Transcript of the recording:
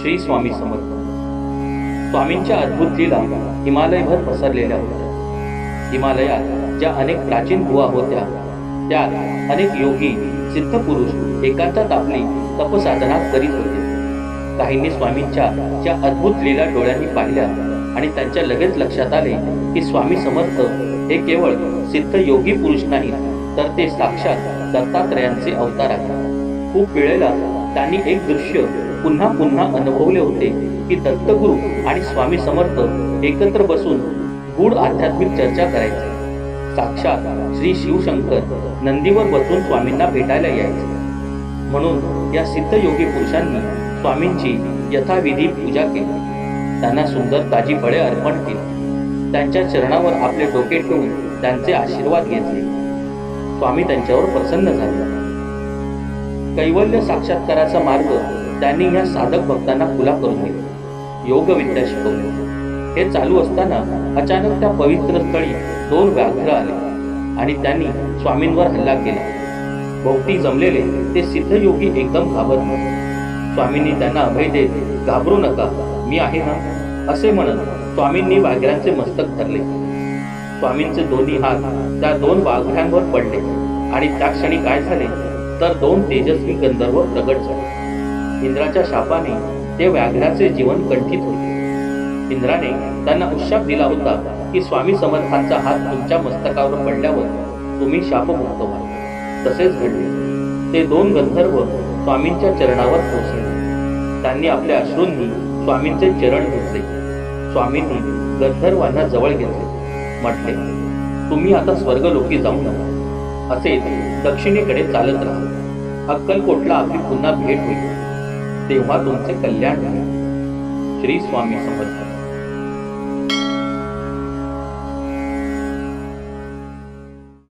श्री स्वामी समर्थ. स्वामींच्या अद्भुत लीला हिमालयभर पसरलेल्या होत्या. हिमालयात ज्या अनेक प्राचीन गुहा होत्या त्यात अनेक योगी सिद्ध पुरुष एकांतात आपली तपसाधना करीत होते. काहींनी स्वामींच्या ज्या अद्भुत लीला डोळ्यांनी पाहिल्या आणि त्यांच्या लगेच लक्षात आले की स्वामी समर्थ हे केवळ सिद्ध योगी पुरुष नाही तर ते साक्षात दत्तात्रयांचे अवतार आहेत. खूप वेळेला त्यांनी एक दृश्य पुन्हा पुन्हा अनुभवले होते की दत्तगुरु आणि स्वामी समर्थ एकत्र बसून गूढ आध्यात्मिक चर्चा करायचे. साक्षात श्री शिवशंकर नंदीवर बसून स्वामींना भेटायला यायचे. म्हणून या सिद्ध योगी पुरुषांनी स्वामींची यथाविधी पूजा केली. त्यांना सुंदर ताजी फळे अर्पण केली. त्यांच्या चरणावर आपले डोके ठेवून त्यांचे आशीर्वाद घेतले. स्वामी त्यांच्यावर प्रसन्न झाले. कैवल्य साक्षात्काराचा मार्ग त्यांनी या साधक भक्तांना खुला करून दिला. योग विद्या शिकवली. हे चालू असताना अचानक त्या पवित्र स्थळी 2 व्याघ्र आले आणि त्यांनी स्वामींवर हल्ला केला. भोवती जमलेले ते सिद्ध योगी एकदम घाबरले. स्वामींनी त्यांना अभय देत घाबरू नका, मी आहे ना असे म्हणत स्वामींनी वाघरांचे मस्तक धरले. स्वामींचे दोन्ही हात त्या 2 वाघरांवर पडले आणि त्या क्षणी काय झाले तर 2 तेजस्वी गंधर्व प्रगट झाले. इंद्राच्या शापाने ते व्याघ्राचे जीवन कंठित होते. इंद्राने त्यांना उशाप दिला होता की स्वामी समर्थांचा हात तुमच्या मस्तकावर पडल्यावर तुम्ही शापमुक्त व्हाल. तसेच घडले. ते 2 गंधर्व स्वामींच्या चरणावर पोचले. त्यांनी आपल्या अश्रूंनी स्वामींचे चरण धुतले. स्वामींनी गंधर्वांना जवळ घेतले. म्हटले, तुम्ही आता स्वर्गलोकी जाऊ नका. असेच दक्षिणेकडे चालत राहा. अक्कलकोटला आपली पुन्हा भेट होईल. तेव्हा तुमचे कल्याण होईल. श्री स्वामी समर्थ.